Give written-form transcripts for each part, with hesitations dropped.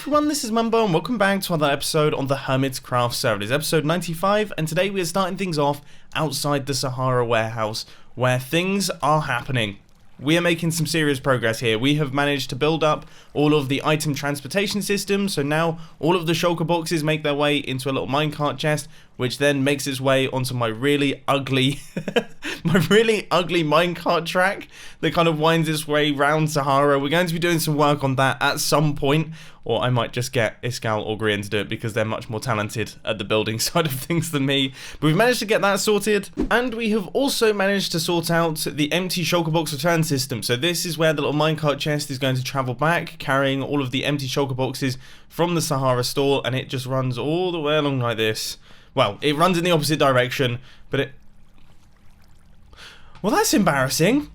everyone, this is Mumbo and welcome back to another episode on the Hermitcraft server. It is episode 95 and today we are starting things off outside the SAHARA warehouse where things are happening. We are making some serious progress here. We have managed to build up all of the item transportation system, so now all of the shulker boxes make their way into a little minecart chest, which then makes its way onto my really ugly minecart track that kind of winds its way round Sahara. We're going to be doing some work on that at some point, or I might just get Iskal or Grian to do it because they're much more talented at the building side of things than me. But we've managed to get that sorted, and we have also managed to sort out the empty shulker box return system. So this is where the little minecart chest is going to travel back, carrying all of the empty shulker boxes from the SAHARA store, and it just runs all the way along like this. Well, it runs in the opposite direction, but it... Well, that's embarrassing.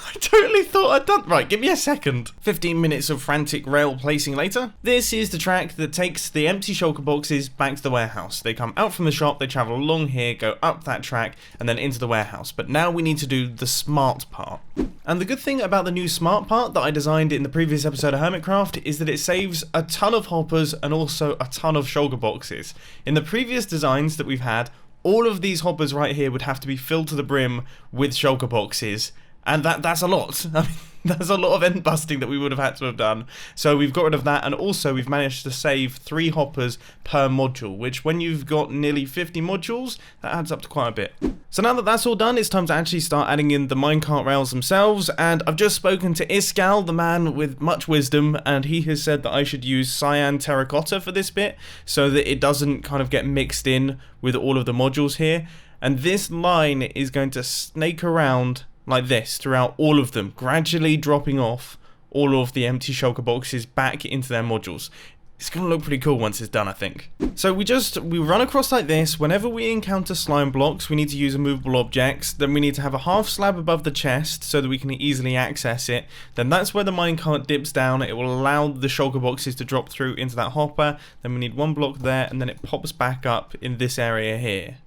I totally thought I'd done... Right, give me a second. 15 minutes of frantic rail placing later. This is the track that takes the empty shulker boxes back to the warehouse. They come out from the shop, they travel along here, go up that track, and then into the warehouse. But now we need to do the smart part. And the good thing about the new smart part that I designed in the previous episode of Hermitcraft is that it saves a ton of hoppers and also a ton of shulker boxes. In the previous designs that we've had, all of these hoppers right here would have to be filled to the brim with shulker boxes. And that's a lot. I mean, that's a lot of end busting that we would have had to have done. So we've got rid of that, and also we've managed to save 3 hoppers per module, which when you've got nearly 50 modules, that adds up to quite a bit. So now that that's all done, it's time to actually start adding in the minecart rails themselves, and I've just spoken to Iskal, the man with much wisdom, and he has said that I should use cyan terracotta for this bit, so that it doesn't kind of get mixed in with all of the modules here. And this line is going to snake around like this throughout all of them, gradually dropping off all of the empty shulker boxes back into their modules. It's going to look pretty cool once it's done, I think. So we run across like this. Whenever we encounter slime blocks, we need to use immovable objects. Then we need to have a half slab above the chest so that we can easily access it. Then that's where the minecart dips down. It will allow the shulker boxes to drop through into that hopper. Then we need 1 block there, and then it pops back up in this area here.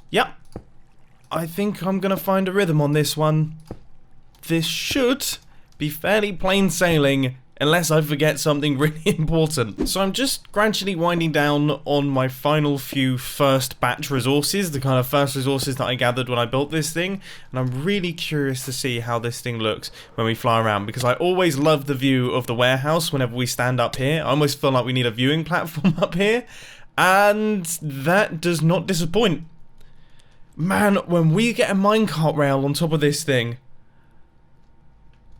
Yep. I think I'm going to find a rhythm on this one. This should be fairly plain sailing, unless I forget something really important. So I'm just gradually winding down on my final few first batch resources, the kind of first resources that I gathered when I built this thing, and I'm really curious to see how this thing looks when we fly around, because I always love the view of the warehouse whenever we stand up here. I almost feel like we need a viewing platform up here, and that does not disappoint. Man, when we get a minecart rail on top of this thing,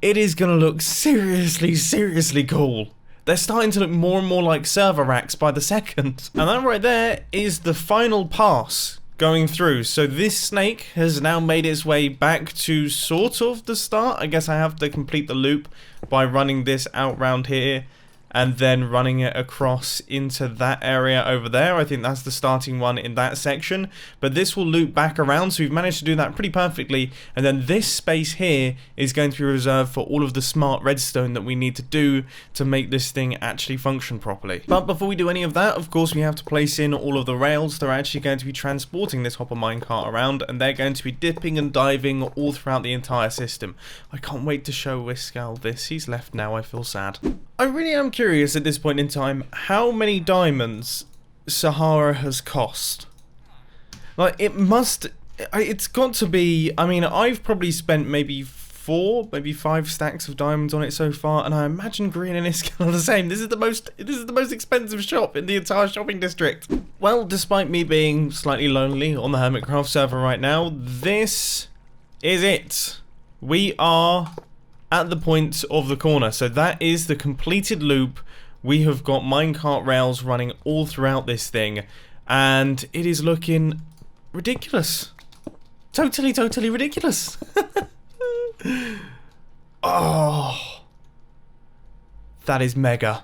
it is going to look seriously cool. They're starting to look more and more like server racks by the second. And that right there is the final pass going through. So this snake has now made its way back to sort of the start. I guess I have to complete the loop by running this out round here and then running it across into that area over there. I think that's the starting one in that section. But this will loop back around, so we've managed to do that pretty perfectly. And then this space here is going to be reserved for all of the smart redstone that we need to do to make this thing actually function properly. But before we do any of that, of course, we have to place in all of the rails that are actually going to be transporting this hopper minecart around, and they're going to be dipping and diving all throughout the entire system. I can't wait to show Iskal this. He's left now, I feel sad. I really am curious at this point in time how many diamonds SAHARA has cost. Like, it's got to be, I mean, I've probably spent maybe 4, maybe 5 stacks of diamonds on it so far, and I imagine Grian and Iskal are the same. This is the most expensive shop in the entire shopping district. Well, despite me being slightly lonely on the Hermitcraft server right now, this is it. We are at the point of the corner, so that is the completed loop. We have got minecart rails running all throughout this thing, and it is looking ridiculous. Totally ridiculous. Oh, that is mega.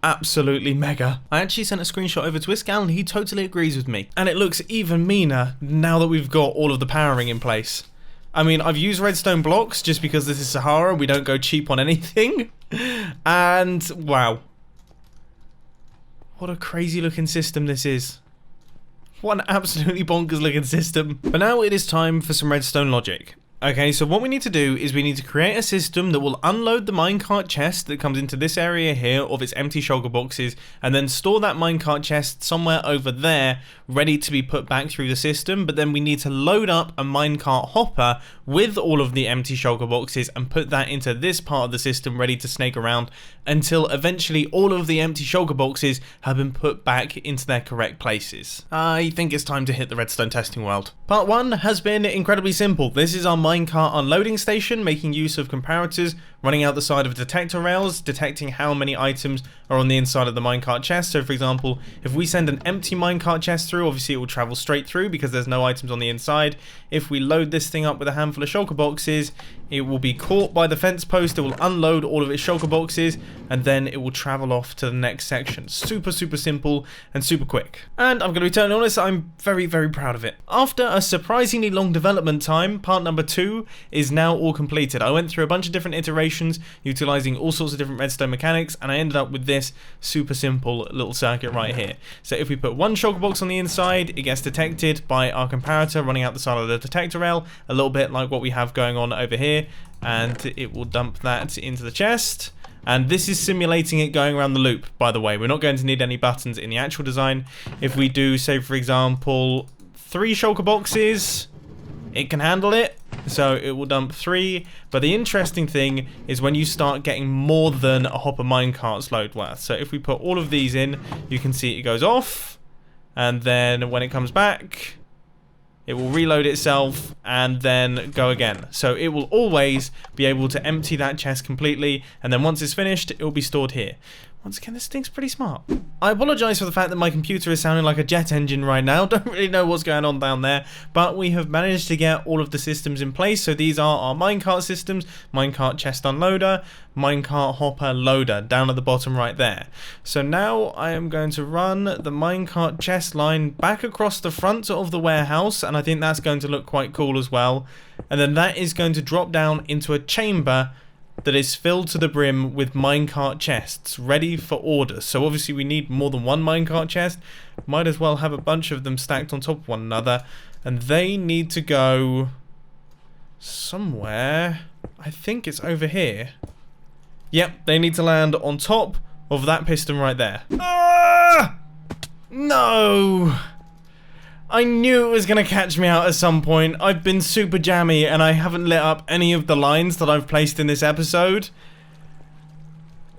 Absolutely mega. I actually sent a screenshot over to Iskal and he totally agrees with me, and it looks even meaner now that we've got all of the powering in place. I mean, I've used redstone blocks just because this is SAHARA, we don't go cheap on anything. And, wow. What a crazy looking system this is. What an absolutely bonkers looking system. But now it is time for some redstone logic. Okay, so what we need to do is we need to create a system that will unload the minecart chest that comes into this area here of its empty shulker boxes, and then store that minecart chest somewhere over there, ready to be put back through the system. But then we need to load up a minecart hopper with all of the empty shulker boxes and put that into this part of the system, ready to snake around until eventually all of the empty shulker boxes have been put back into their correct places. I think it's time to hit the redstone testing world. Part 1 has been incredibly simple. This is our minecart unloading station, making use of comparators running out the side of detector rails, detecting how many items are on the inside of the minecart chest. So for example, if we send an empty minecart chest through, obviously it will travel straight through because there's no items on the inside. If we load this thing up with a handful of shulker boxes, it will be caught by the fence post, it will unload all of its shulker boxes, and then it will travel off to the next section. Super simple and super quick. And I'm going to be totally honest, I'm very proud of it. After a surprisingly long development time, part number 2 is now all completed. I went through a bunch of different iterations, utilizing all sorts of different redstone mechanics, and I ended up with this super simple little circuit right here. So if we put one shulker box on the inside, it gets detected by our comparator running out the side of the detector rail, a little bit like what we have going on over here, and it will dump that into the chest. And this is simulating it going around the loop, by the way. We're not going to need any buttons in the actual design. If we do, say for example, 3 shulker boxes, it can handle it, so it will dump 3. But the interesting thing is when you start getting more than a hopper minecart's load worth. So if we put all of these in, you can see it goes off, and then when it comes back, it will reload itself and then go again. So it will always be able to empty that chest completely, and then once it's finished, it will be stored here. Once again, this thing's pretty smart. I apologise for the fact that my computer is sounding like a jet engine right now. Don't really know what's going on down there, but we have managed to get all of the systems in place. So these are our minecart systems: minecart chest unloader, minecart hopper loader, down at the bottom right there. So now I am going to run the minecart chest line back across the front of the warehouse, and I think that's going to look quite cool as well. And then that is going to drop down into a chamber that is filled to the brim with minecart chests ready for orders. So obviously we need more than one minecart chest. Might as well have a bunch of them stacked on top of one another, and they need to go somewhere. I think it's over here. Yep, they need to land on top of that piston right there. Ah! No! I knew it was going to catch me out at some point. I've been super jammy and I haven't lit up any of the lines that I've placed in this episode.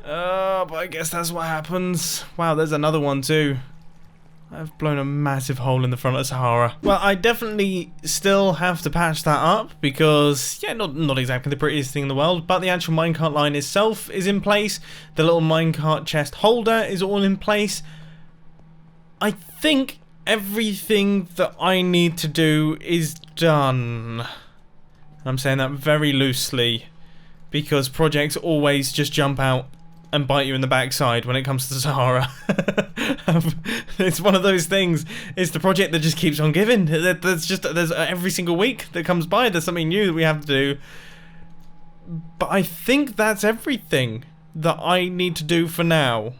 But I guess that's what happens. Wow, there's another one too. I've blown a massive hole in the front of Sahara. Well, I definitely still have to patch that up because, yeah, not exactly the prettiest thing in the world, but the actual minecart line itself is in place. The little minecart chest holder is all in place. I think everything that I need to do is done. I'm saying that very loosely because projects always just jump out and bite you in the backside when it comes to Sahara. It's one of those things. It's the project that just keeps on giving. There's every single week that comes by, there's something new that we have to do. But I think that's everything that I need to do for now.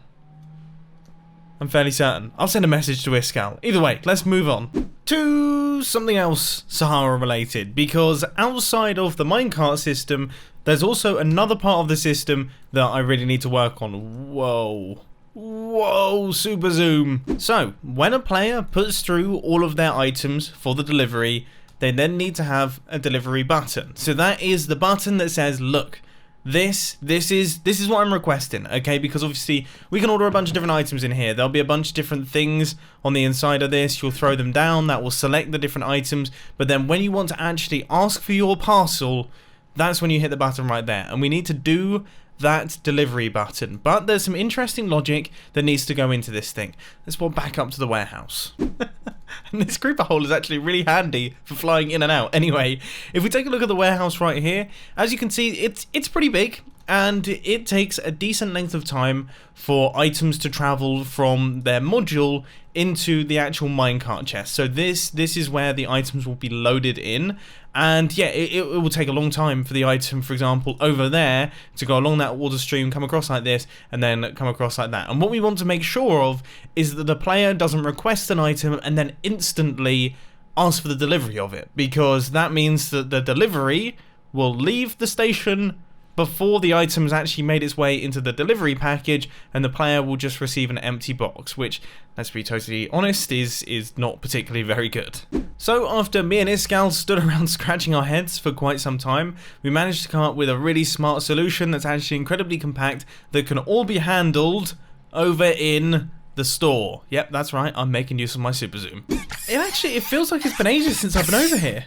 I'm fairly certain. I'll send a message to Iskal. Either way, let's move on to something else Sahara related, because outside of the minecart system, there's also another part of the system that I really need to work on. Whoa, super zoom. So, when a player puts through all of their items for the delivery, they then need to have a delivery button. So that is the button that says, look, this is what I'm requesting, okay? Because obviously we can order a bunch of different items in here. There'll be a bunch of different things on the inside of this. You'll throw them down, that will select the different items, but then when you want to actually ask for your parcel, that's when you hit the button right there. And we need to do that delivery button, but there's some interesting logic that needs to go into this thing. Let's walk back up to the warehouse. And this creeper hole is actually really handy for flying in and out. Anyway, if we take a look at the warehouse right here, as you can see, it's pretty big, and it takes a decent length of time for items to travel from their module into the actual minecart chest. So this is where the items will be loaded in, and yeah, it will take a long time for the item, for example, over there to go along that water stream, come across like this, and then come across like that. And what we want to make sure of is that the player doesn't request an item and then instantly ask for the delivery of it, because that means that the delivery will leave the station before the item's actually made its way into the delivery package, and the player will just receive an empty box, which, let's be totally honest, is not particularly very good. So after me and Iskal stood around scratching our heads for quite some time, we managed to come up with a really smart solution that's actually incredibly compact, that can all be handled over in the store. Yep, that's right, I'm making use of my super zoom. It feels like it's been ages since I've been over here.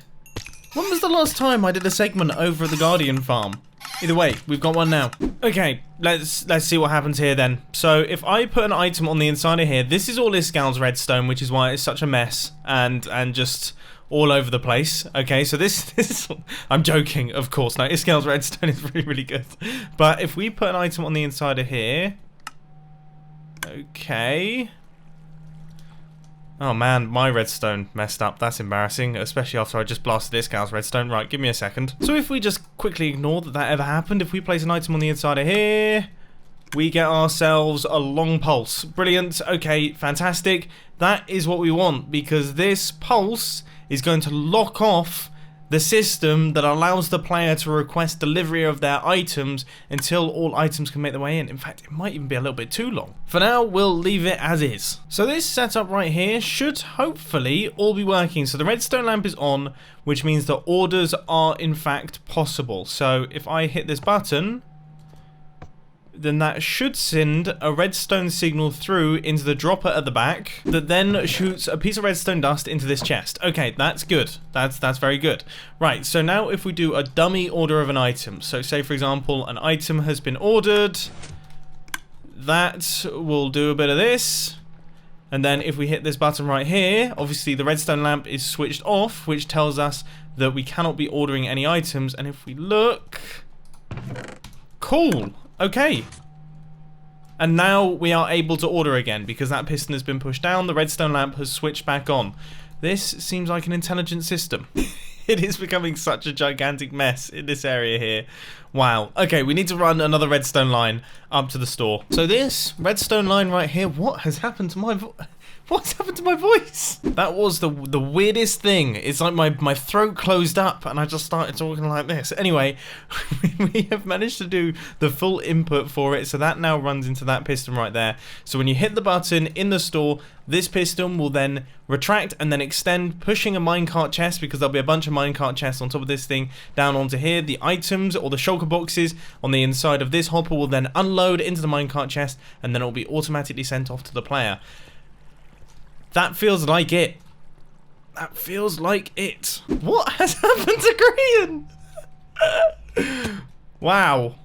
When was the last time I did a segment over at the Guardian farm? Either way, we've got one now. Okay, let's see what happens here then. So if I put an item on the inside of here, this is all Iskal's redstone, which is why it's such a mess and just all over the place. Okay, so this I'm joking, of course. No, Iskal's redstone is really, really good. But if we put an item on the inside of here, okay. Oh man, my redstone messed up. That's embarrassing, especially after I just blasted this gal's redstone. Right, give me a second. So if we just quickly ignore that ever happened, if we place an item on the inside of here, we get ourselves a long pulse. Brilliant. Okay, fantastic. That is what we want, because this pulse is going to lock off the system that allows the player to request delivery of their items until all items can make their way in. In fact, it might even be a little bit too long. For now, we'll leave it as is. So this setup right here should hopefully all be working. So the redstone lamp is on, which means that orders are in fact possible. So if I hit this button, then that should send a redstone signal through into the dropper at the back that then shoots a piece of redstone dust into this chest. Okay, that's good. That's very good. Right, so now if we do a dummy order of an item, so say for example an item has been ordered, that will do a bit of this, and then if we hit this button right here, obviously the redstone lamp is switched off, which tells us that we cannot be ordering any items, and if we look, cool. Okay, and now we are able to order again because that piston has been pushed down, the redstone lamp has switched back on. This seems like an intelligent system. It is becoming such a gigantic mess in this area here. Wow. Okay, we need to run another redstone line up to the store. So this redstone line right here, what has happened to my what's happened to my voice? That was the weirdest thing. It's like my throat closed up and I just started talking like this. Anyway, we have managed to do the full input for it, so that now runs into that piston right there. So when you hit the button in the store, this piston will then retract and then extend, pushing a minecart chest, because there'll be a bunch of minecart chests on top of this thing, down onto here. The items or the shulker boxes on the inside of this hopper will then unload into the minecart chest, and then it will be automatically sent off to the player. That feels like it. That feels like it. What has happened to Grian? Wow.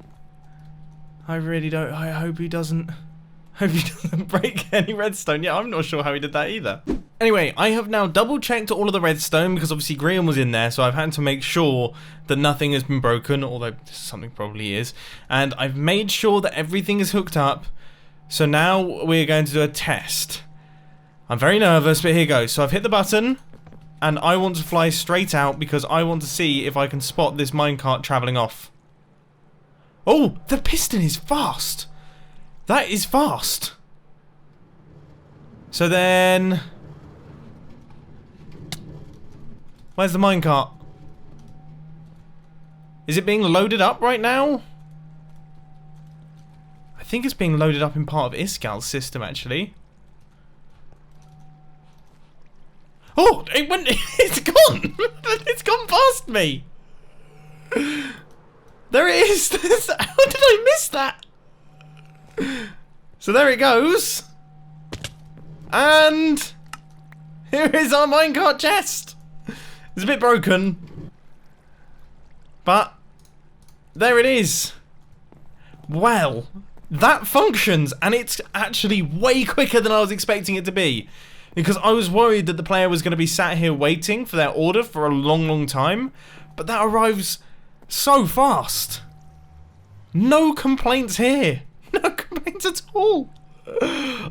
I really don't. I hope he doesn't break any redstone. Yeah, I'm not sure how he did that either. Anyway, I have now double checked all of the redstone because obviously Grian was in there, so I've had to make sure that nothing has been broken, although something probably is. And I've made sure that everything is hooked up. So now we're going to do a test. I'm very nervous, but here goes. So I've hit the button, and I want to fly straight out because I want to see if I can spot this minecart travelling off. Oh, the piston is fast. That is fast. So then, where's the minecart? Is it being loaded up right now? I think it's being loaded up in part of Iskal's system, actually. Oh, it went, it's gone! It's gone past me! There it is! How did I miss that? So there it goes. And here is our minecart chest. It's a bit broken, but there it is. Well, that functions, and it's actually way quicker than I was expecting it to be. Because I was worried that the player was going to be sat here waiting for their order for a long, long time. But that arrives so fast. No complaints here. No complaints at all.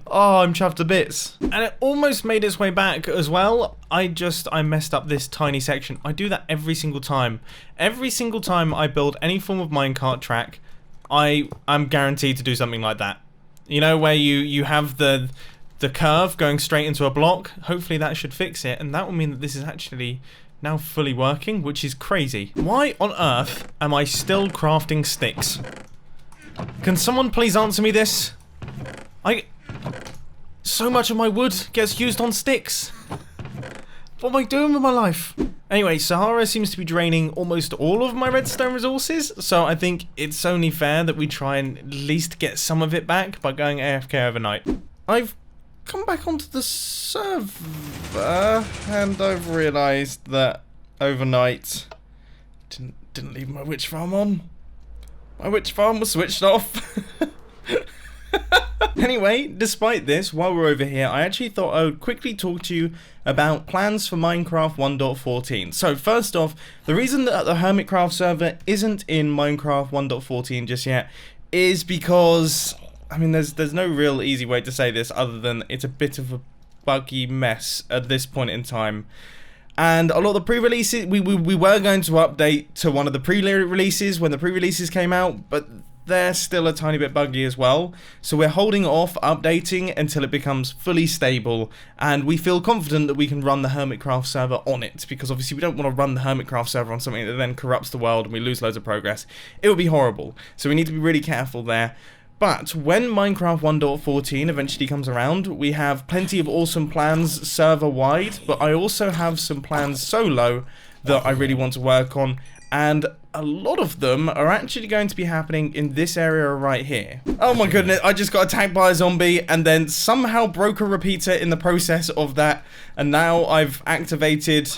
Oh, I'm chuffed to bits. And it almost made its way back as well. I messed up this tiny section. I do that every single time. Every single time I build any form of minecart track, I'm guaranteed to do something like that. You know, where you have the the curve going straight into a block. Hopefully that should fix it, and that will mean that this is actually now fully working, which is crazy. Why on earth am I still crafting sticks? Can someone please answer me this? So much of my wood gets used on sticks. What am I doing with my life? Anyway, Sahara seems to be draining almost all of my redstone resources, so I think it's only fair that we try and at least get some of it back by going AFK overnight. I've come back onto the server, and I've realised that overnight didn't leave my witch farm on. My witch farm was switched off. Anyway, despite this, while we're over here, I actually thought I would quickly talk to you about plans for Minecraft 1.14. So first off, the reason that the Hermitcraft server isn't in Minecraft 1.14 just yet is because, I mean, there's no real easy way to say this other than it's a bit of a buggy mess at this point in time. And a lot of the pre-releases, we were going to update to one of the pre-releases when the pre-releases came out, but they're still a tiny bit buggy as well. So we're holding off updating until it becomes fully stable, and we feel confident that we can run the Hermitcraft server on it, because obviously we don't want to run the Hermitcraft server on something that then corrupts the world and we lose loads of progress. It would be horrible. So we need to be really careful there. But when Minecraft 1.14 eventually comes around, we have plenty of awesome plans server-wide, but I also have some plans solo that I really want to work on, and a lot of them are actually going to be happening in this area right here. Oh my goodness, I just got attacked by a zombie and then somehow broke a repeater in the process of that, and now I've activated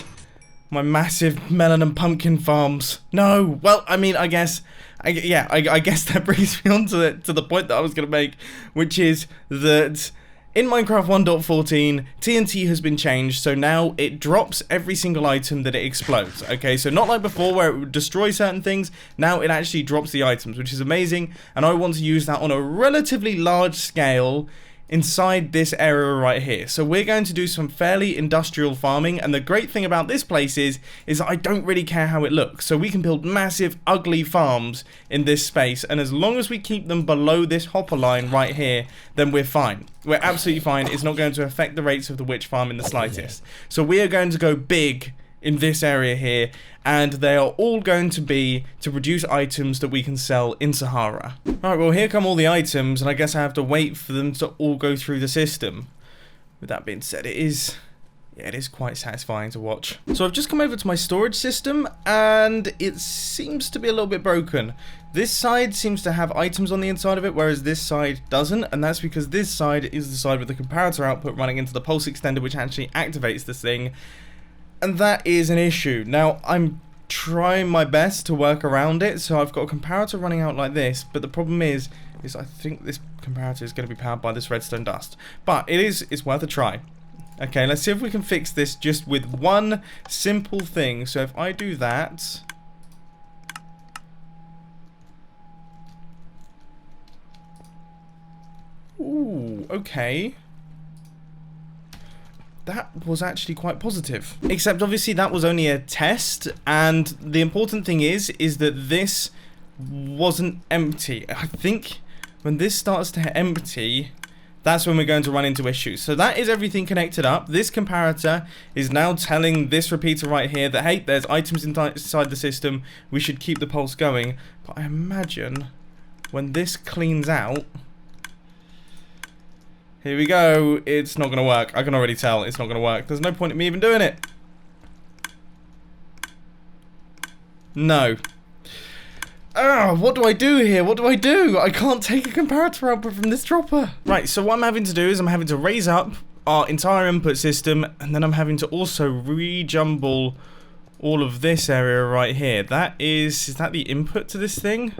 my massive melon and pumpkin farms. No, well, I mean, I guess that brings me on to the point that I was going to make, which is that in Minecraft 1.14, TNT has been changed, so now it drops every single item that it explodes, okay? So not like before where it would destroy certain things, now it actually drops the items, which is amazing, and I want to use that on a relatively large scale inside this area right here. So we're going to do some fairly industrial farming, and the great thing about this place is I don't really care how it looks. So we can build massive ugly farms in this space, and as long as we keep them below this hopper line right here, then we're fine. We're absolutely fine. It's not going to affect the rates of the witch farm in the slightest. So we are going to go big in this area here, and they are all going to be to produce items that we can sell in Sahara. Alright, well here come all the items, and I guess I have to wait for them to all go through the system. With that being said, it is quite satisfying to watch. So I've just come over to my storage system, and it seems to be a little bit broken. This side seems to have items on the inside of it, whereas this side doesn't, and that's because this side is the side with the comparator output running into the pulse extender, which actually activates this thing. And that is an issue. Now, I'm trying my best to work around it, so I've got a comparator running out like this, but the problem is I think this comparator is going to be powered by this redstone dust. But it's worth a try. Okay, let's see if we can fix this just with one simple thing. So if I do that... Ooh, okay. That was actually quite positive. Except obviously that was only a test, and the important thing is that this wasn't empty. I think when this starts to empty, that's when we're going to run into issues. So that is everything connected up. This comparator is now telling this repeater right here that, hey, there's items inside the system, we should keep the pulse going. But I imagine when this cleans out... Here we go. It's not going to work. I can already tell it's not going to work. There's no point in me even doing it. No. What do I do here? What do I do? I can't take a comparator output from this dropper. Right, so what I'm having to do is I'm having to raise up our entire input system, and then I'm having to also rejumble all of this area right here. Is that the input to this thing?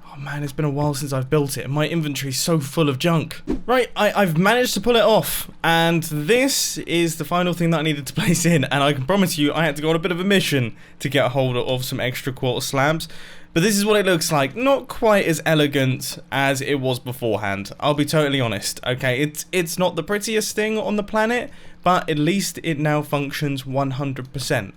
Oh man, it's been a while since I've built it, and my inventory's so full of junk. Right, I've managed to pull it off, and this is the final thing that I needed to place in, and I can promise you I had to go on a bit of a mission to get a hold of some extra quartz slabs. But this is what it looks like. Not quite as elegant as it was beforehand, I'll be totally honest. Okay, it's not the prettiest thing on the planet, but at least it now functions 100%.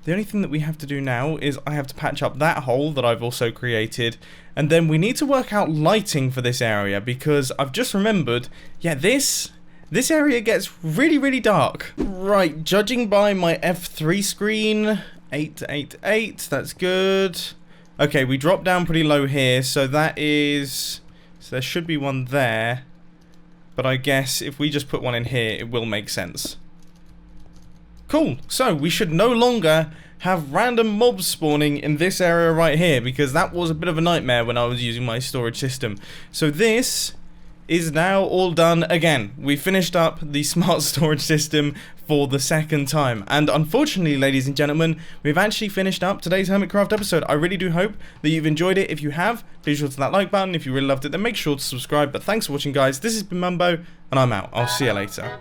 The only thing that we have to do now is I have to patch up that hole that I've also created, and then we need to work out lighting for this area, because I've just remembered, yeah, this this area gets really, really dark. Right, judging by my F3 screen, 888, that's good. Okay, we dropped down pretty low here, so that is... So there should be one there. But I guess if we just put one in here, it will make sense. Cool, so we should no longer have random mobs spawning in this area right here, because that was a bit of a nightmare when I was using my storage system. So this is now all done again. We finished up the smart storage system for the second time, and unfortunately, ladies and gentlemen, we've actually finished up today's Hermitcraft episode. I really do hope that you've enjoyed it. If you have, please sure to that like button. If you really loved it, then make sure to subscribe. But thanks for watching, guys. This has been Mumbo, and I'm out. I'll see you later.